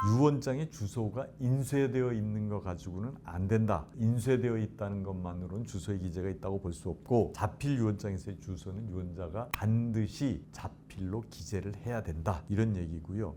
유언장에 주소가 인쇄되어 있는 거 가지고는 안 된다. 인쇄되어 있다는 것만으로는 주소의 기재가 있다고 볼 수 없고, 자필 유언장에서의 주소는 유언자가 반드시 자필로 기재를 해야 된다. 이런 얘기고요.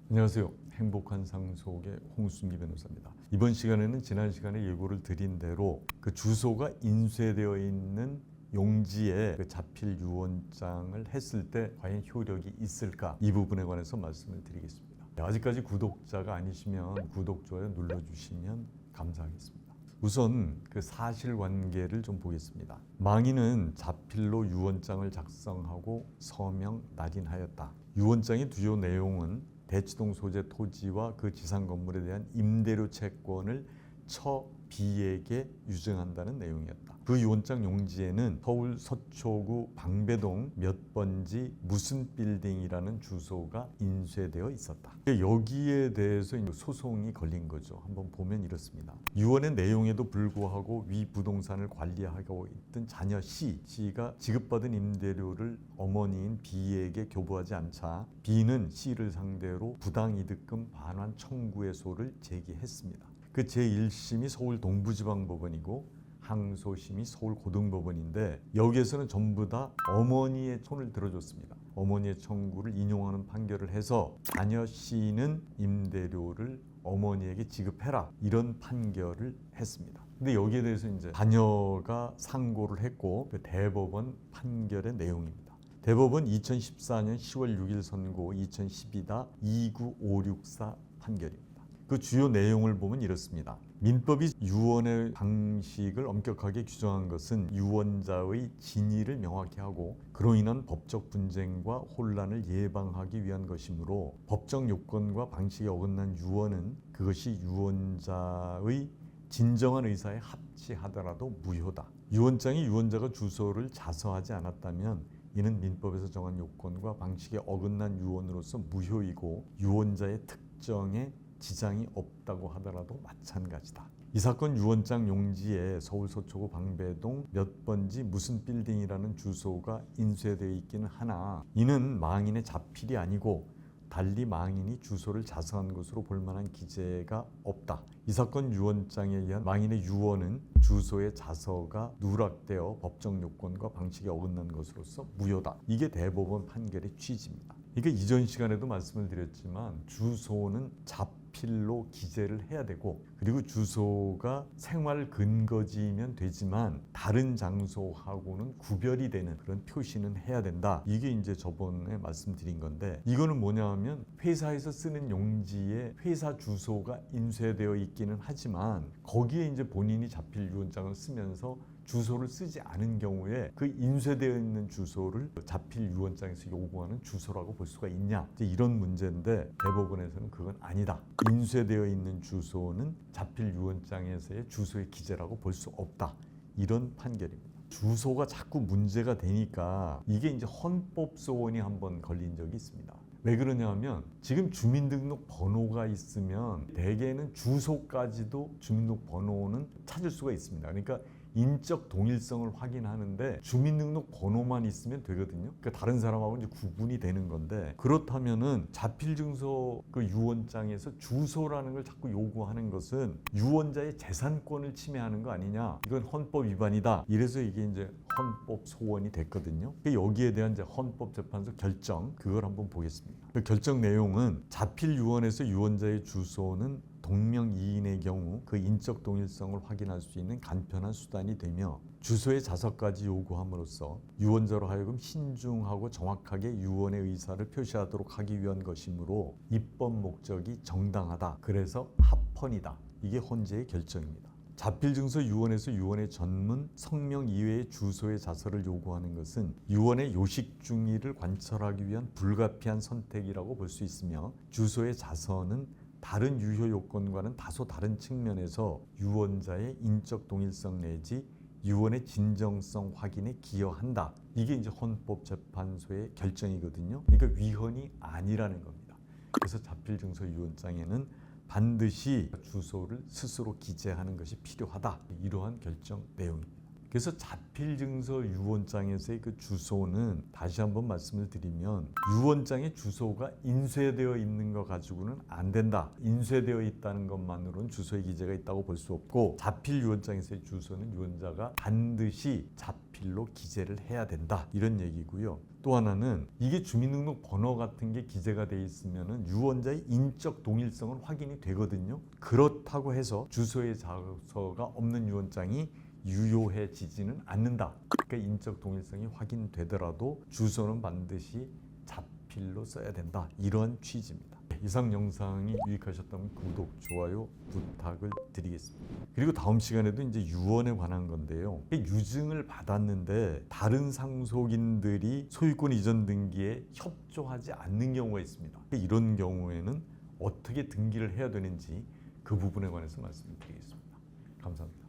안녕하세요. 행복한 상속의 홍순기 변호사입니다. 이번 시간에는 지난 시간에 예고를 드린 대로 그 주소가 인쇄되어 있는 용지에 그 자필 유언장을 했을 때 과연 효력이 있을까? 이 부분에 관해서 말씀을 드리겠습니다. 아직까지 구독자가 아니시면 구독, 좋아요 눌러주시면 감사하겠습니다. 우선 그 사실관계를 좀 보겠습니다. 망인은 자필로 유언장을 작성하고 서명 낙인하였다. 유언장의 주요 내용은 대치동 소재 토지와 그 지상 건물에 대한 임대료 채권을 처 B에게 유증한다는 내용이었다. 그 유언장 용지에는 서울 서초구 방배동 몇 번지 무슨 빌딩이라는 주소가 인쇄되어 있었다. 여기에 대해서 소송이 걸린 거죠. 한번 보면 이렇습니다. 유언의 내용에도 불구하고 위 부동산을 관리하고 있던 자녀 C가 지급받은 임대료를 어머니인 B에게 교부하지 않자 B는 C를 상대로 부당이득금 반환 청구의소를 제기했습니다. 그 제1심이 서울 동부지방법원이고 항소심이 서울고등법원인데, 여기에서는 전부 다 어머니의 손을 들어줬습니다. 어머니의 청구를 인용하는 판결을 해서 자녀 C는 임대료를 어머니에게 지급해라, 이런 판결을 했습니다. 근데 여기에 대해서 이제 자녀가 상고를 했고, 그 대법원 판결의 내용입니다. 대법원 2014년 10월 6일 선고 2012-29564 판결입니다. 그 주요 내용을 보면 이렇습니다. 민법이 유언의 방식을 엄격하게 규정한 것은 유언자의 진위를 명확히 하고 그로 인한 법적 분쟁과 혼란을 예방하기 위한 것이므로 법적 요건과 방식에 어긋난 유언은 그것이 유언자의 진정한 의사에 합치하더라도 무효다. 유언장이 유언자가 주소를 자서하지 않았다면 이는 민법에서 정한 요건과 방식에 어긋난 유언으로서 무효이고 유언자의 특정에 지장이 없다고 하더라도 마찬가지다. 이 사건 유언장 용지에 서울 서초구 방배동 몇 번지 무슨 빌딩이라는 주소가 인쇄되어 있기는 하나, 이는 망인의 자필이 아니고 달리 망인이 주소를 자서한 것으로 볼 만한 기재가 없다. 이 사건 유언장에 의한 망인의 유언은 주소의 자서가 누락되어 법적 요건과 방식에 어긋난 것으로서 무효다. 이게 대법원 판결의 취지입니다. 이게 이전 시간에도 말씀을 드렸지만 주소는 자필로 기재를 해야 되고, 그리고 주소가 생활 근거지이면 되지만 다른 장소하고는 구별이 되는 그런 표시는 해야 된다. 이게 이제 저번에 말씀드린 건데, 이거는 뭐냐 하면 회사에서 쓰는 용지에 회사 주소가 인쇄되어 있기는 하지만 거기에 이제 본인이 자필 유언장을 쓰면서 주소를 쓰지 않은 경우에 그 인쇄되어 있는 주소를 자필 유언장에서 요구하는 주소라고 볼 수가 있냐, 이런 문제인데 대법원에서는 그건 아니다. 인쇄되어 있는 주소는 자필 유언장에서의 주소의 기재라고 볼 수 없다. 이런 판결입니다. 주소가 자꾸 문제가 되니까 이게 이제 헌법소원이 한번 걸린 적이 있습니다. 왜 그러냐면 지금 주민등록번호가 있으면 대개는 주소까지도 주민등록번호는 찾을 수가 있습니다. 그러니까 인적 동일성을 확인하는데 주민등록번호만 있으면 되거든요. 그러니까 다른 사람하고 이제 구분이 되는 건데, 그렇다면은 자필증서 그 유언장에서 주소라는 걸 자꾸 요구하는 것은 유언자의 재산권을 침해하는 거 아니냐? 이건 헌법 위반이다. 이래서 이게 이제 헌법 소원이 됐거든요. 여기에 대한 이제 헌법재판소 결정, 그걸 한번 보겠습니다. 그 결정 내용은 자필 유언에서 유언자의 주소는 동명이인의 경우 그 인적 동일성을 확인할 수 있는 간편한 수단이 되며 주소의 자서까지 요구함으로써 유언자로 하여금 신중하고 정확하게 유언의 의사를 표시하도록 하기 위한 것이므로 입법 목적이 정당하다. 그래서 합헌이다. 이게 헌재의 결정입니다. 자필증서 유언에서 유언의 전문, 성명 이외의 주소의 자서를 요구하는 것은 유언의 요식 중의를 관철하기 위한 불가피한 선택이라고 볼 수 있으며, 주소의 자서는 다른 유효 요건과는 다소 다른 측면에서 유언자의 인적 동일성 내지 유언의 진정성 확인에 기여한다. 이게 이제 헌법재판소의 결정이거든요. 그러니까 위헌이 아니라는 겁니다. 그래서 자필증서 유언장에는 반드시 주소를 스스로 기재하는 것이 필요하다. 이러한 결정 내용입니다. 그래서 자필 증서 유언장에서의 그 주소는 다시 한번 말씀을 드리면 유언장의 주소가 인쇄되어 있는 것 가지고는 안 된다. 인쇄되어 있다는 것만으로는 주소의 기재가 있다고 볼 수 없고 자필 유언장에서의 주소는 유언자가 반드시 자필로 기재를 해야 된다. 이런 얘기고요. 또 하나는 이게 주민등록 번호 같은 게 기재가 돼 있으면은 유언자의 인적 동일성은 확인이 되거든요. 그렇다고 해서 주소의 자서가 없는 유언장이 유효해지지는 않는다. 그러니까 인적 동일성이 확인되더라도 주소는 반드시 자필로 써야 된다. 이런 취지입니다. 이상 영상이 유익하셨다면 구독, 좋아요 부탁을 드리겠습니다. 그리고 다음 시간에도 이제 유언에 관한 건데요. 유증을 받았는데 다른 상속인들이 소유권 이전 등기에 협조하지 않는 경우가 있습니다. 이런 경우에는 어떻게 등기를 해야 되는지 그 부분에 관해서 말씀을 드리겠습니다. 감사합니다.